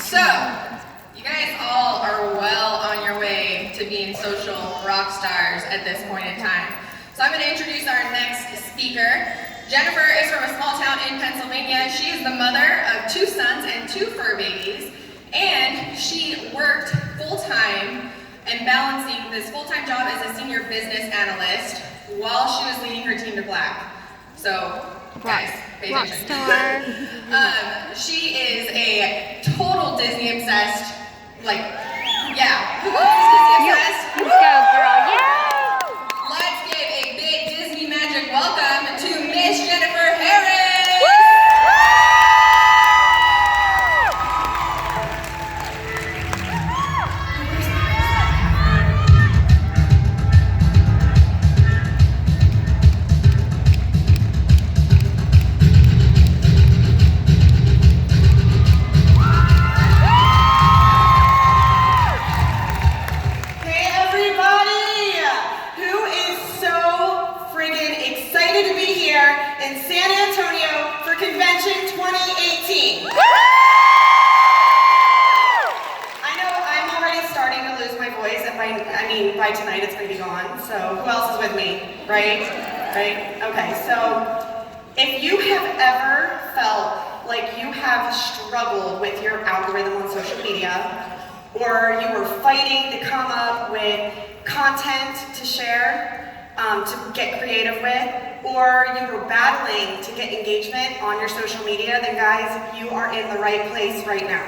So, you guys all are well on your way to being social rock stars at this point in time. So I'm going to introduce our next speaker. Jennifer is from a small town in Pennsylvania. She is the mother of 2 sons and 2 fur babies, and she worked full-time and balancing this full-time job as a senior business analyst while she was leading her team to black. So, guys, pay attention. She is a total Disney obsessed, who is Disney obsessed? Let's go, girl, yeah! Let's give a big Disney magic welcome to Miss Jennifer Harris! In San Antonio for Convention 2018. I know I'm already starting to lose my voice, and by tonight it's going to be gone, so who else is with me, right? Okay, so if you have ever felt like you have struggled with your algorithm on social media, or you were fighting to come up with content to share, to get creative with, or you were battling to get engagement on your social media, then guys, you are in the right place right now.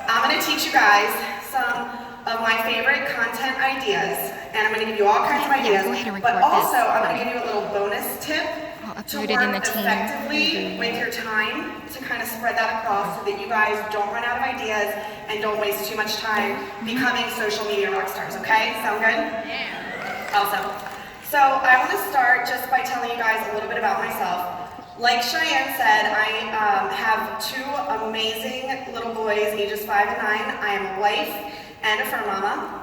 I'm going to teach you guys some of my favorite content ideas, and I'm going to give you all kinds of ideas, but also I'm going to give you a little bonus tip to work effectively with your time to kind of spread that across so that you guys don't run out of ideas and don't waste too much time becoming social media rock stars, okay? Sound good? Yeah. Awesome. So I want to start just by telling you guys a little bit about myself. Like Cheyenne said, I have 2 amazing little boys, ages 5 and 9. I am a wife and a fur mama.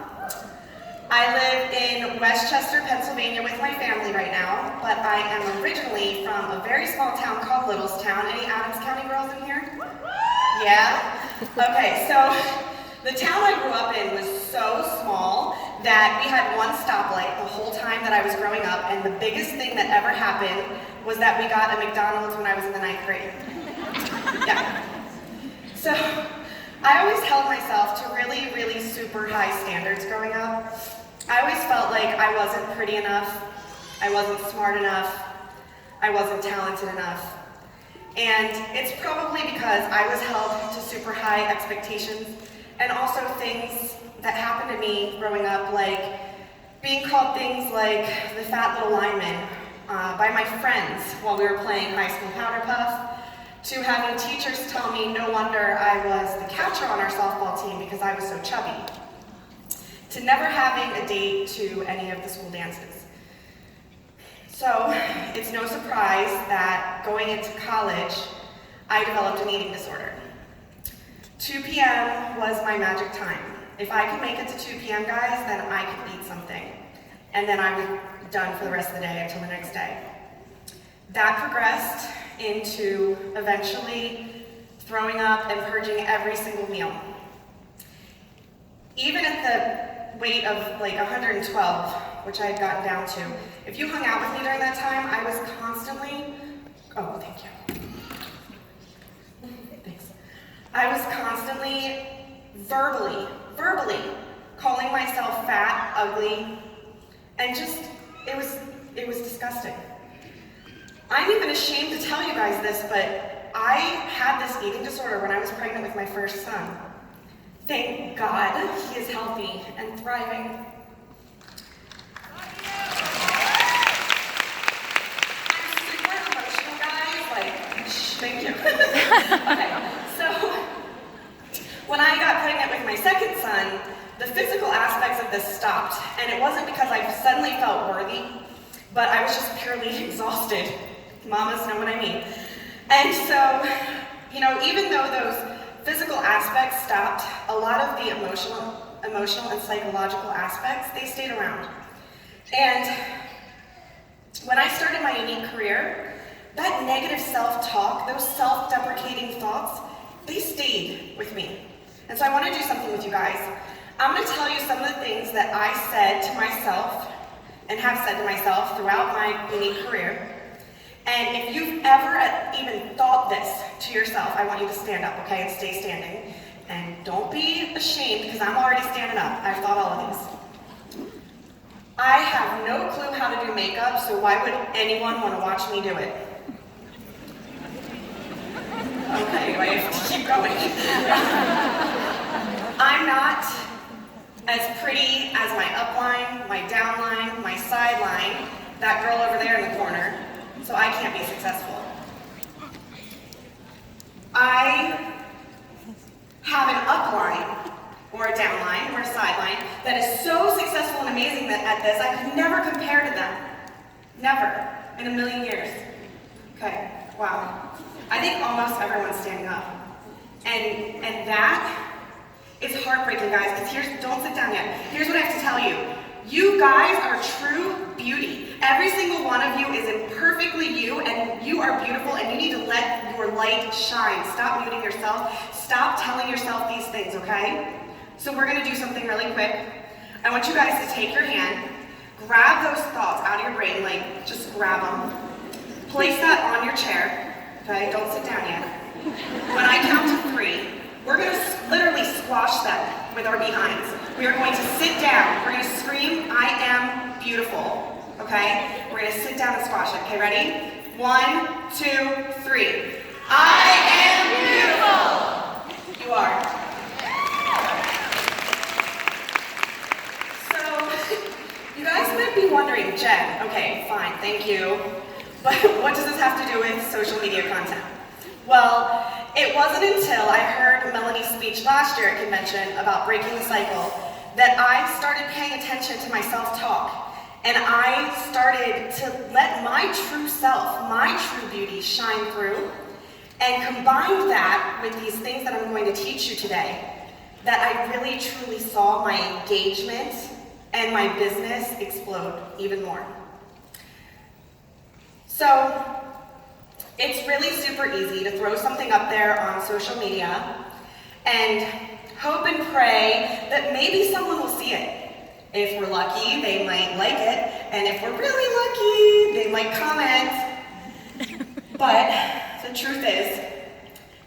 I live in Westchester, Pennsylvania with my family right now, but I am originally from a very small town called Littlestown. Any Adams County girls in here? Yeah? Okay, so the town I grew up in was so small that we had 1 stoplight the whole time that I was growing up, and the biggest thing that ever happened was that we got a McDonald's when I was in the 9th grade. Yeah. So I always held myself to really, really super high standards growing up. I always felt like I wasn't pretty enough, I wasn't smart enough, I wasn't talented enough. And it's probably because I was held to super high expectations, and also things that happened to me growing up, like being called things like the fat little lineman by my friends while we were playing high school powder puff, to having teachers tell me no wonder I was the catcher on our softball team because I was so chubby, to never having a date to any of the school dances. So it's no surprise that going into college, I developed an eating disorder. 2 p.m. was my magic time. If I could make it to 2 p.m., guys, then I could eat something. And then I was done for the rest of the day until the next day. That progressed into eventually throwing up and purging every single meal. Even at the weight of like 112, which I had gotten down to, if you hung out with me during that time, I was constantly, oh, thank you. I was constantly verbally calling myself fat, ugly, and just, it was disgusting. I'm even ashamed to tell you guys this, but I had this eating disorder when I was pregnant with my first son. Thank God he is healthy and thriving. I'm super emotional, guys, thank you. Okay. So, when I got pregnant with my second son, the physical aspects of this stopped, and it wasn't because I suddenly felt worthy, but I was just purely exhausted. Mamas know what I mean. And so, even though those physical aspects stopped, a lot of the emotional and psychological aspects, they stayed around. And when I started my unique career, that negative self-talk, those self-deprecating thoughts, they stayed with me. And so I want to do something with you guys. I'm going to tell you some of the things that I said to myself and have said to myself throughout my unique career. And if you've ever even thought this to yourself, I want you to stand up, okay, and stay standing. And don't be ashamed, because I'm already standing up. I've thought all of these. I have no clue how to do makeup, so why would anyone want to watch me do it? Okay, anyway, keep going. I'm not as pretty as my upline, my downline, my sideline, that girl over there in the corner, so I can't be successful. I have an upline, or a downline, or a sideline, that is so successful and amazing at this, I could never compare to them. Never, in a million years. Okay, wow. I think almost everyone's standing up. And that is heartbreaking, guys, because don't sit down yet. Here's what I have to tell you. You guys are true beauty. Every single one of you is perfectly you, and you are beautiful, and you need to let your light shine. Stop muting yourself. Stop telling yourself these things, okay? So we're gonna do something really quick. I want you guys to take your hand, grab those thoughts out of your brain, like just grab them. Place that on your chair, okay? Don't sit down yet. When I count to 3, we're gonna literally squash them with our behinds. We are going to sit down. We're gonna scream, I am beautiful, okay? We're gonna sit down and squash it, okay, ready? 1, 2, 3. I am beautiful. You are. So, you guys might be wondering, Jen, okay, fine, thank you, but what does this have to do with social media content? Well, it wasn't until I heard Melanie's speech last year at convention about breaking the cycle that I started paying attention to my self-talk, and I started to let my true self, my true beauty shine through, and combined that with these things that I'm going to teach you today, that I really truly saw my engagement and my business explode even more. So, it's really super easy to throw something up there on social media and hope and pray that maybe someone will see it. If we're lucky, they might like it, and if we're really lucky, they might comment. But the truth is,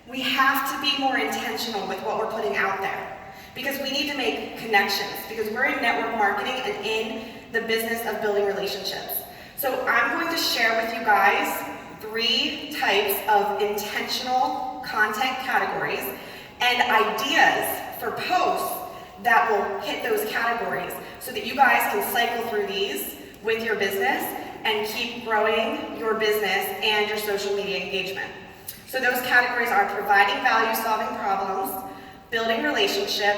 we have to be more intentional with what we're putting out there, because we need to make connections, because we're in network marketing and in the business of building relationships. So I'm going to share with you guys 3 types of intentional content categories and ideas for posts that will hit those categories so that you guys can cycle through these with your business and keep growing your business and your social media engagement. So those categories are providing value, solving problems, building relationship,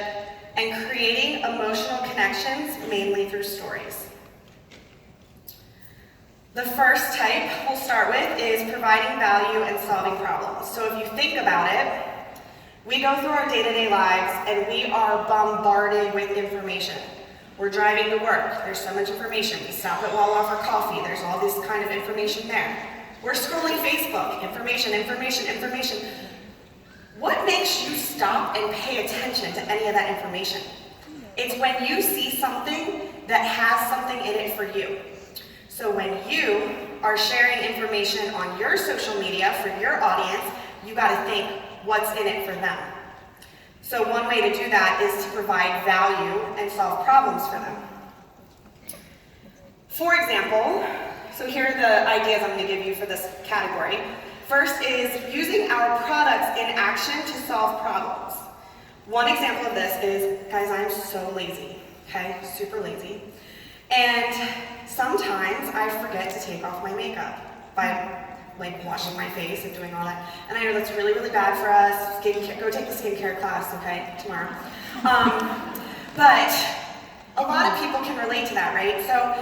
and creating emotional connections, mainly through stories. The first type we'll start with is providing value and solving problems. So if you think about it, we go through our day-to-day lives and we are bombarded with information. We're driving to work, there's so much information. We stop at Wawa for coffee, there's all this kind of information there. We're scrolling Facebook, information. What makes you stop and pay attention to any of that information? It's when you see something that has something in it for you. So when you are sharing information on your social media for your audience, you gotta think, what's in it for them? So one way to do that is to provide value and solve problems for them. For example, so here are the ideas I'm gonna give you for this category. First is using our products in action to solve problems. One example of this is, guys, I'm so lazy, okay? Super lazy. And sometimes I forget to take off my makeup by like washing my face and doing all that. And I know that's really, really bad for us. Go take the skincare class, okay, tomorrow. But a lot of people can relate to that, right? So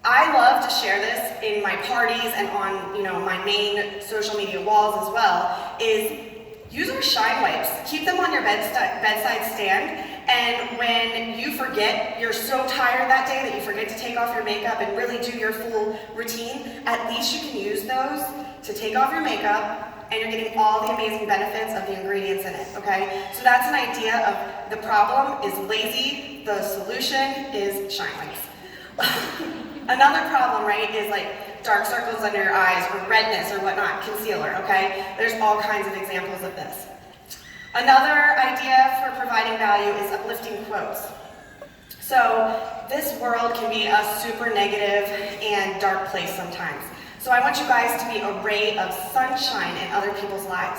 I love to share this in my parties and on, my main social media walls as well, is use our shine wipes. Keep them on your bedside stand, and when you forget, you're so tired that day that you forget to take off your makeup and really do your full routine, at least you can use those to take off your makeup and you're getting all the amazing benefits of the ingredients in it, okay? So that's an idea of the problem is lazy, the solution is shine lights. Another problem, right, is like dark circles under your eyes or redness or whatnot, concealer, okay? There's all kinds of examples of this. Another idea for providing value is uplifting quotes. So this world can be a super negative and dark place sometimes. So I want you guys to be a ray of sunshine in other people's lives.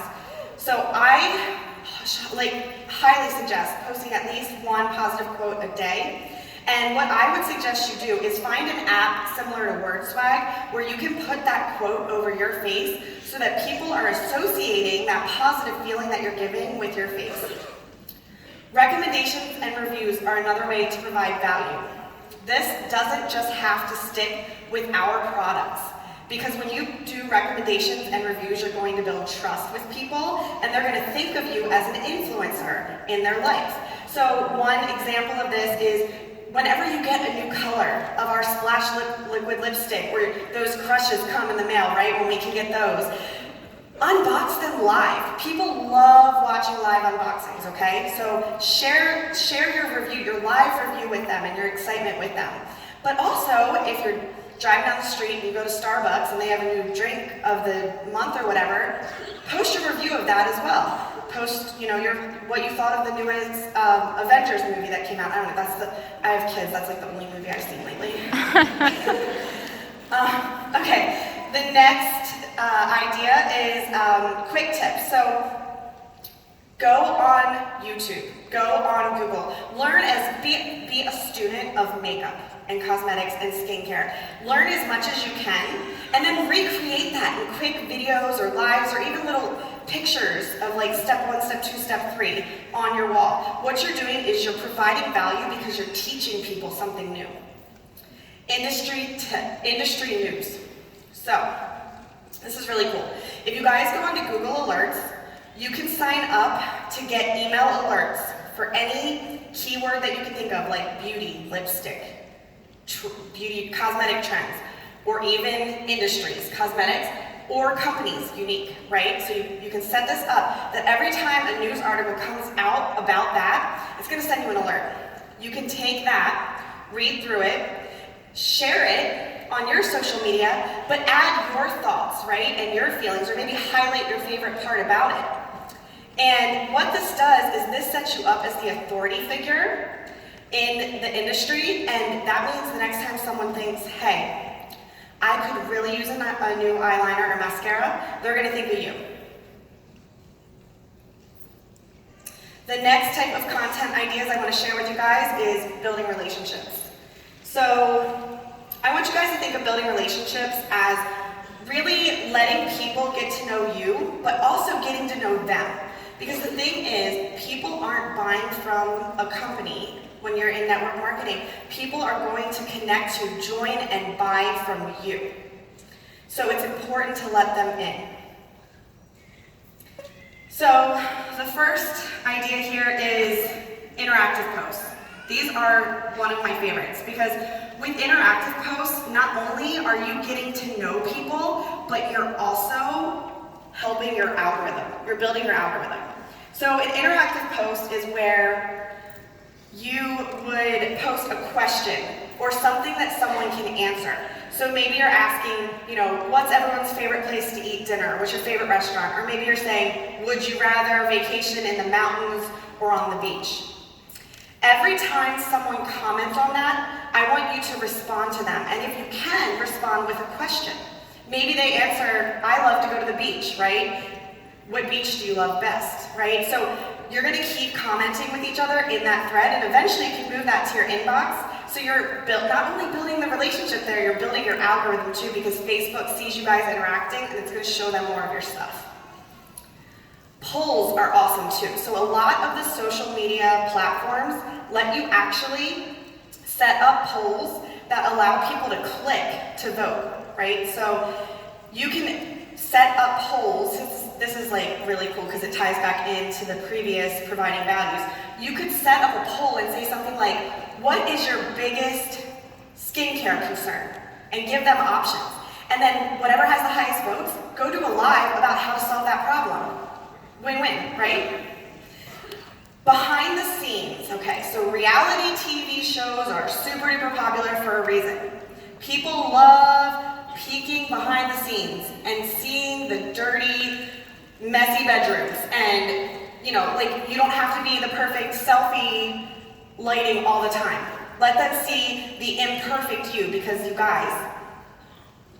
So I highly suggest posting at least one positive quote a day. And what I would suggest you do is find an app similar to WordSwag where you can put that quote over your face so that people are associating that positive feeling that you're giving with your face. Recommendations and reviews are another way to provide value. This doesn't just have to stick with our products, because when you do recommendations and reviews, you're going to build trust with people, and they're going to think of you as an influencer in their life. So one example of this is whenever you get a new color of our Splash liquid lipstick, where those crushes come in the mail, right, when we can get those, unbox them live. People love watching live unboxings, okay? So share your review, your live review with them and your excitement with them. But also, if you're driving down the street and you go to Starbucks and they have a new drink of the month or whatever, post your review of that as well. Post, what you thought of the newest Avengers movie that came out. I don't know, I have kids, that's like the only movie I've seen lately. Okay, the next idea is quick tips. So go on YouTube, go on Google, be a student of makeup and cosmetics and skincare. Learn as much as you can, and then recreate that in quick videos or lives or even little pictures of like step 1, step 2, step 3 on your wall. What you're doing is you're providing value because you're teaching people something new. Industry news. So, this is really cool. If you guys go onto Google Alerts, you can sign up to get email alerts for any keyword that you can think of, like beauty, lipstick, beauty, cosmetic trends, or even industries, cosmetics, or companies, unique, right? So you can set this up that every time a news article comes out about that, it's gonna send you an alert. You can take that, read through it, share it on your social media, but add your thoughts, right, and your feelings, or maybe highlight your favorite part about it. And what this does is this sets you up as the authority figure in the industry, and that means the next time someone thinks, hey, I could really use a new eyeliner or mascara, they're gonna think of you. The next type of content ideas I wanna share with you guys is building relationships. So I want you guys to think of building relationships as really letting people get to know you, but also getting to know them. Because the thing is, people aren't buying from a company when you're in network marketing. People are going to connect to, join, and buy from you. So it's important to let them in. So the first idea here is interactive posts. These are one of my favorites because with interactive posts, not only are you getting to know people, but you're also helping your algorithm. You're building your algorithm. So an interactive post is where you would post a question or something that someone can answer. So maybe you're asking, what's everyone's favorite place to eat dinner? What's your favorite restaurant? Or maybe you're saying, would you rather vacation in the mountains or on the beach? Every time someone comments on that, I want you to respond to them. And if you can, respond with a question. Maybe they answer, I love to go to the beach, right? What beach do you love best, right? So you're gonna keep commenting with each other in that thread, and eventually you can move that to your inbox. So you're not only building the relationship there, you're building your algorithm too, because Facebook sees you guys interacting and it's gonna show them more of your stuff. Polls are awesome too. So a lot of the social media platforms let you actually set up polls that allow people to click to vote, right? So you can set up polls. This is like really cool because it ties back into the previous providing values. You could set up a poll and say something like, what is your biggest skincare concern? And give them options. And then whatever has the highest votes, go do a live about how to solve that problem. Win-win, right? Behind the scenes, okay, so reality TV shows are super duper popular for a reason. People love peeking behind the scenes and seeing the dirty, messy bedrooms. And, you know, like, you don't have to be the perfect selfie lighting all the time. Let them see the imperfect you, because you guys,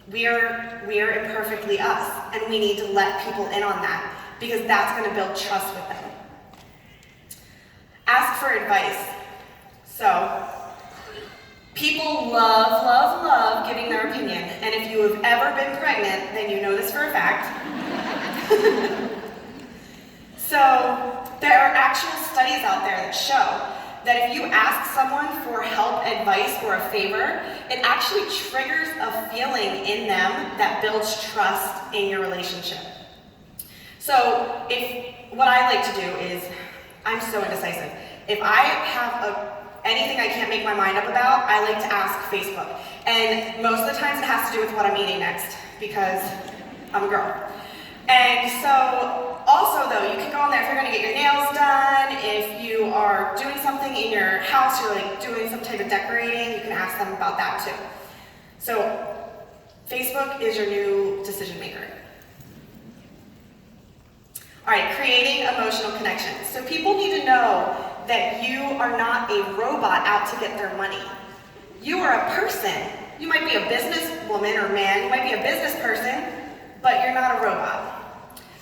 we're imperfectly us, and we need to let people in on that, because that's going to build trust with them. Ask for advice. So, people love giving their opinion, and if you have ever been pregnant, then you know this for a fact. So, there are actual studies out there that show that if you ask someone for help, advice, or a favor, it actually triggers a feeling in them that builds trust in your relationship. So, what I like to do is, I'm so indecisive. If I have anything I can't make my mind up about, I like to ask Facebook. And most of the times it has to do with what I'm eating next, because I'm a girl. And so, also though, you can go on there if you're gonna get your nails done, if you are doing something in your house, you're like doing some type of decorating, you can ask them about that too. So, Facebook is your new decision maker. All right, creating emotional connections. So people need to know that you are not a robot out to get their money. You are a person. You might be a businesswoman or man, you might be a business person, but you're not a robot.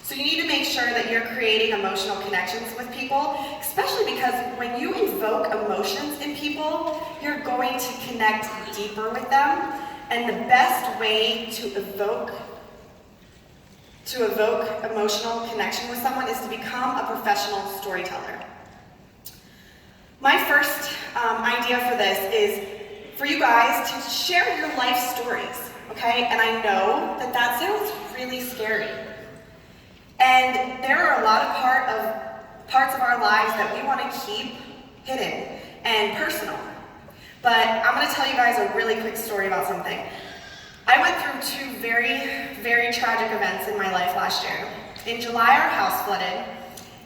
So you need to make sure that you're creating emotional connections with people, especially because when you invoke emotions in people, you're going to connect deeper with them. And the best way to evoke emotional connection with someone is to become a professional storyteller. My first idea for this is for you guys to share your life stories, okay? And I know that sounds really scary. And there are a lot of parts of our lives that we want to keep hidden and personal. But I'm going to tell you guys a really quick story about something. I went through two very, very tragic events in my life last year. In July, our house flooded,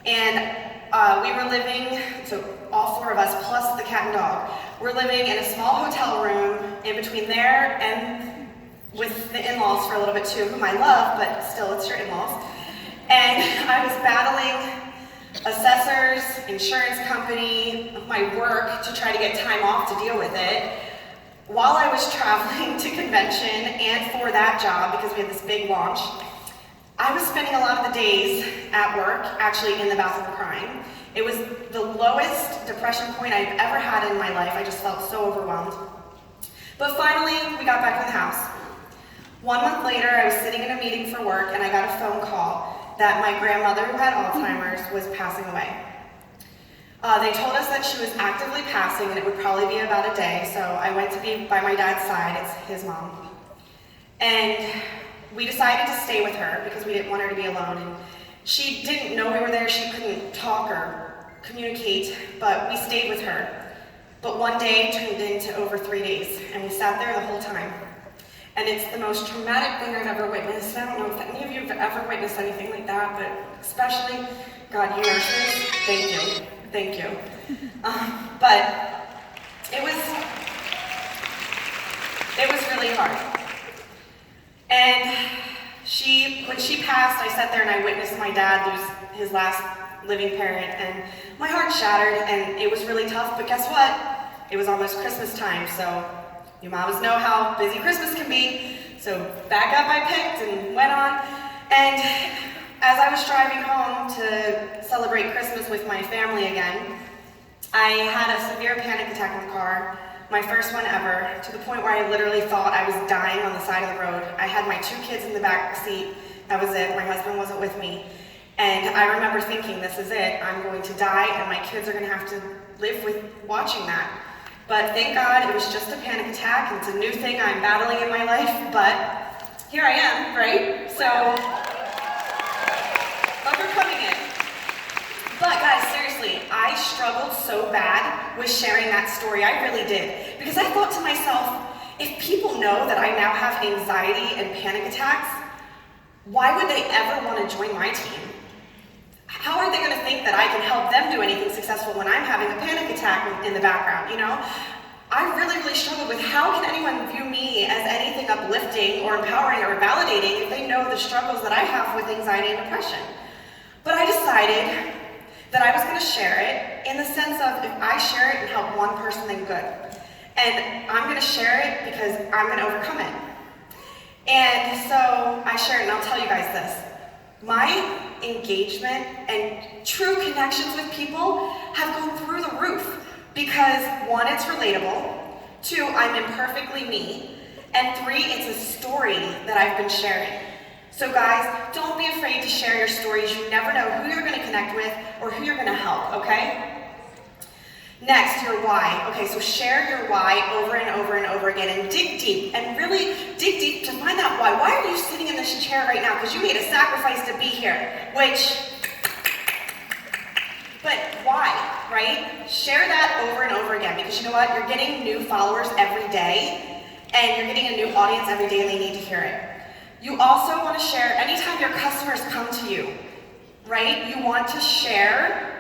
and we were living, so all four of us plus the cat and dog, we're living in a small hotel room in between there and with the in-laws for a little bit too, whom I love, but still it's your in-laws. And I was battling assessors, insurance company, my work to try to get time off to deal with it. While I was traveling to convention and for that job, because we had this big launch, I was spending a lot of the days at work actually in the bathroom crying. It was the lowest depression point I've ever had in my life. I just felt so overwhelmed. But finally, we got back in the house. 1 month later, I was sitting in a meeting for work and I got a phone call that my grandmother, who had Alzheimer's, was passing away. They told us that she was actively passing and it would probably be about a day, so I went to be by my dad's side, it's his mom. And we decided to stay with her because we didn't want her to be alone. And she didn't know we were there, she couldn't talk or communicate, but we stayed with her. But one day turned into over 3 days, and we sat there the whole time. And it's the most traumatic thing I've ever witnessed. I don't know if any of you have ever witnessed anything like that, but especially, God, you nurses, thank you. Thank you. But it was really hard. And when she passed, I sat there and I witnessed my dad lose his last living parent, and my heart shattered, and it was really tough, but guess what? It was almost Christmas time, so you mamas know how busy Christmas can be. So back up I picked and went on, and as I was driving home to celebrate Christmas with my family again, I had a severe panic attack in the car, my first one ever, to the point where I literally thought I was dying on the side of the road. I had my 2 kids in the back seat, that was it, my husband wasn't with me. And I remember thinking, this is it, I'm going to die and my kids are gonna have to live with watching that. But thank God it was just a panic attack, and it's a new thing I'm battling in my life, but here I am, right? So, overcoming it. But guys, seriously, I struggled so bad with sharing that story, I really did. Because I thought to myself, if people know that I now have anxiety and panic attacks, why would they ever want to join my team? How are they going to think that I can help them do anything successful when I'm having a panic attack in the background, you know? I really struggled with how can anyone view me as anything uplifting or empowering or validating if they know the struggles that I have with anxiety and depression. But I decided that I was going to share it in the sense of if I share it and help one person, then good. And I'm going to share it because I'm going to overcome it. And so I share it, and I'll tell you guys this. My engagement and true connections with people have gone through the roof because 1, it's relatable, 2, I'm imperfectly me, and 3, it's a story that I've been sharing. So guys, don't be afraid to share your stories. You never know who you're going to connect with or who you're going to help, okay? Next, your why. Okay, so share your why over and over and over again and dig deep and really dig deep to find that why. Why are you sitting in this chair right now? Because you made a sacrifice to be here, but why, right? Share that over and over again because you know what? You're getting new followers every day and you're getting a new audience every day and they need to hear it. You also want to share, anytime your customers come to you, right? You want to share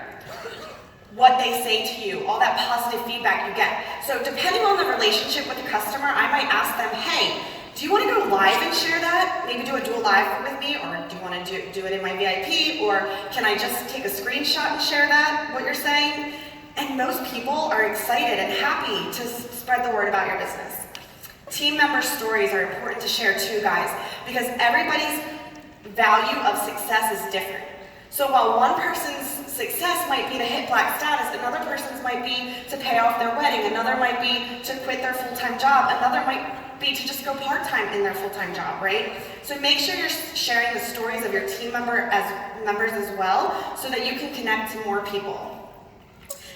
what they say to you, all that positive feedback you get. So depending on the relationship with the customer, I might ask them, hey, do you want to go live and share that? Maybe do a dual live with me, or do you want to do it in my VIP, or can I just take a screenshot and share that, what you're saying? And most people are excited and happy to spread the word about your business. Team member stories are important to share too, guys, because everybody's value of success is different. So while one person's success might be to hit black status, another person's might be to pay off their wedding, another might be to quit their full-time job, another might be to just go part-time in their full-time job, right? So make sure you're sharing the stories of your team members as well so that you can connect to more people.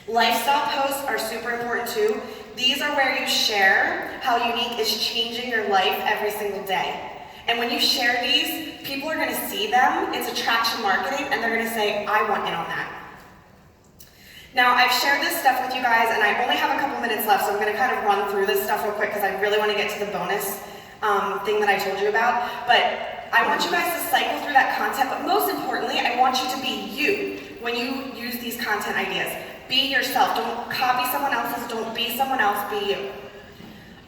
Lifestyle posts are super important too. These are where you share how Younique is changing your life every single day. And when you share these, people are going to see them. It's attraction marketing, and they're going to say, I want in on that. Now, I've shared this stuff with you guys, and I only have a couple minutes left, so I'm going to kind of run through this stuff real quick because I really want to get to the bonus thing that I told you about. But I want you guys to cycle through that content, but most importantly, I want you to be you when you use these content ideas. Be yourself. Don't copy someone else's. Don't be someone else. Be you.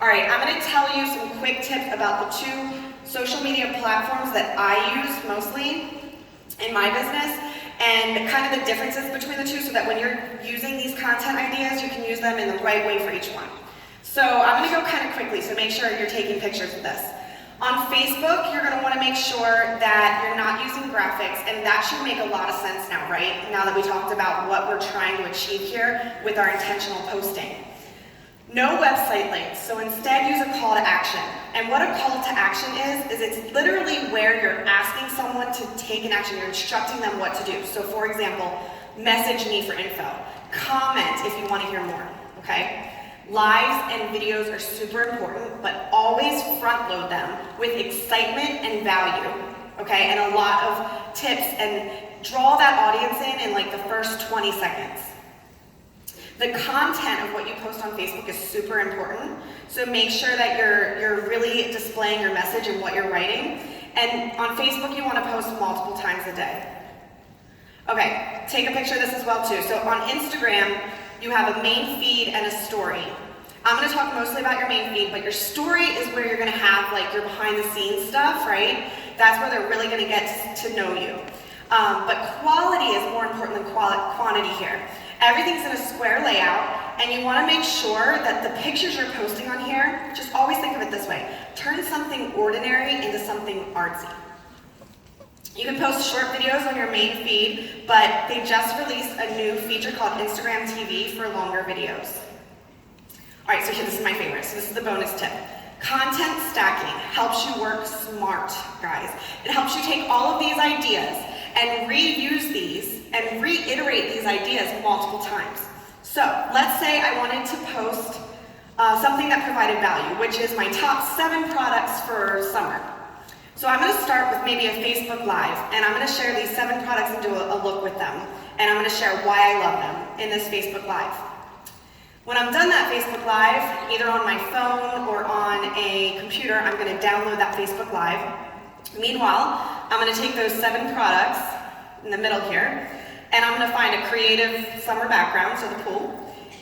All right, I'm going to tell you some quick tips about the 2 social media platforms that I use mostly in my business and kind of the differences between the 2 so that when you're using these content ideas, you can use them in the right way for each one. So I'm going to go kind of quickly, so make sure you're taking pictures of this. On Facebook, you're going to want to make sure that you're not using graphics, and that should make a lot of sense now, right? Now that we talked about what we're trying to achieve here with our intentional posting. No website links, so instead use a call to action. And what a call to action is it's literally where you're asking someone to take an action. You're instructing them what to do. So for example, message me for info. Comment if you want to hear more, okay? Lives and videos are super important, but always front load them with excitement and value, okay? And a lot of tips, and draw that audience in like the first 20 seconds. The content of what you post on Facebook is super important, so make sure that you're really displaying your message and what you're writing. And on Facebook, you want to post multiple times a day. Okay, take a picture of this as well too. So on Instagram, you have a main feed and a story. I'm going to talk mostly about your main feed, but your story is where you're going to have like your behind the scenes stuff, right? That's where they're really going to get to know you. But quality is more important than quantity here. Everything's in a square layout, and you want to make sure that the pictures you're posting on here, just always think of it this way. Turn something ordinary into something artsy. You can post short videos on your main feed, but they just released a new feature called Instagram TV for longer videos. All right, so here, this is my favorite. So this is the bonus tip. Content stacking helps you work smart, guys. It helps you take all of these ideas and reuse these and reiterate these ideas multiple times. So let's say I wanted to post something that provided value, which is my top 7 products for summer. So I'm going to start with maybe a Facebook Live, and I'm going to share these 7 products and do a look with them. And I'm going to share why I love them in this Facebook Live. When I'm done that Facebook Live, either on my phone or on a computer, I'm going to download that Facebook Live. Meanwhile, I'm going to take those 7 products in the middle here, and I'm going to find a creative summer background, so the pool,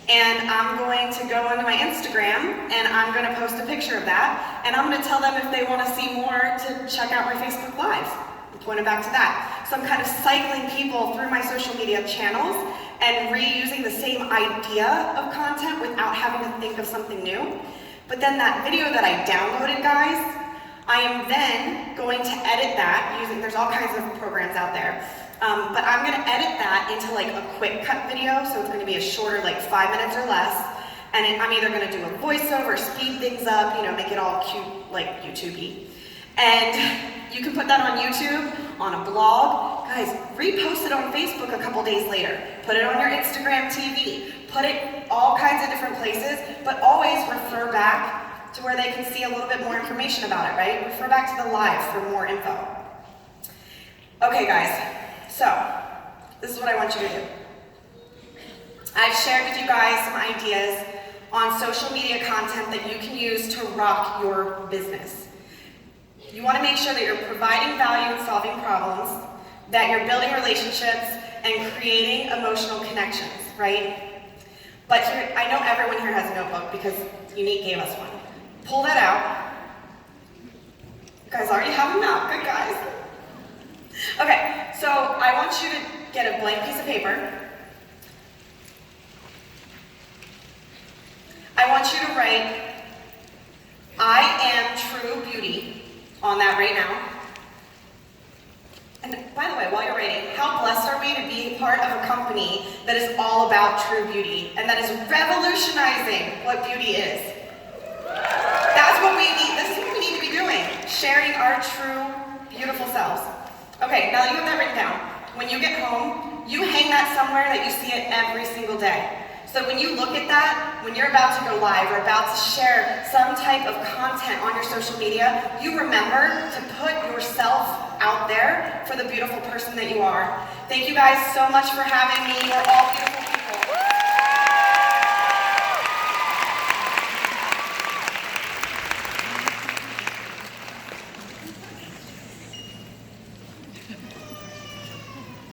and I'm going to go onto my Instagram, and I'm going to post a picture of that, and I'm going to tell them if they want to see more to check out my Facebook Live. I'm pointing back to that. So I'm kind of cycling people through my social media channels and reusing the same idea of content without having to think of something new. But then that video that I downloaded, guys, I am then going to edit that using, there's all kinds of programs out there, but I'm going to edit that into like a quick cut video, so it's going to be a shorter, like 5 minutes or less, and I'm either going to do a voiceover, speed things up, you know, make it all cute, like YouTube-y. And you can put that on YouTube, on a blog. Guys, repost it on Facebook a couple days later. Put it on your Instagram TV. Put it all kinds of different places, but always refer back to where they can see a little bit more information about it, right? Refer back to the live for more info. Okay, guys, so this is what I want you to do. I've shared with you guys some ideas on social media content that you can use to rock your business. You want to make sure that you're providing value and solving problems, that you're building relationships and creating emotional connections, right? But here, I know everyone here has a notebook because Unique gave us one. Pull that out. You guys already have them out. Good guys. Okay, so I want you to get a blank piece of paper. I want you to write, "I am true beauty," on that right now. And by the way, while you're writing, how blessed are we to be part of a company that is all about true beauty and that is revolutionizing what beauty is. That's what we need. This is what we need to be doing. Sharing our true, beautiful selves. Okay, now that you have that written down, when you get home, you hang that somewhere that you see it every single day. So when you look at that, when you're about to go live or about to share some type of content on your social media, you remember to put yourself out there for the beautiful person that you are. Thank you guys so much for having me. You're all beautiful.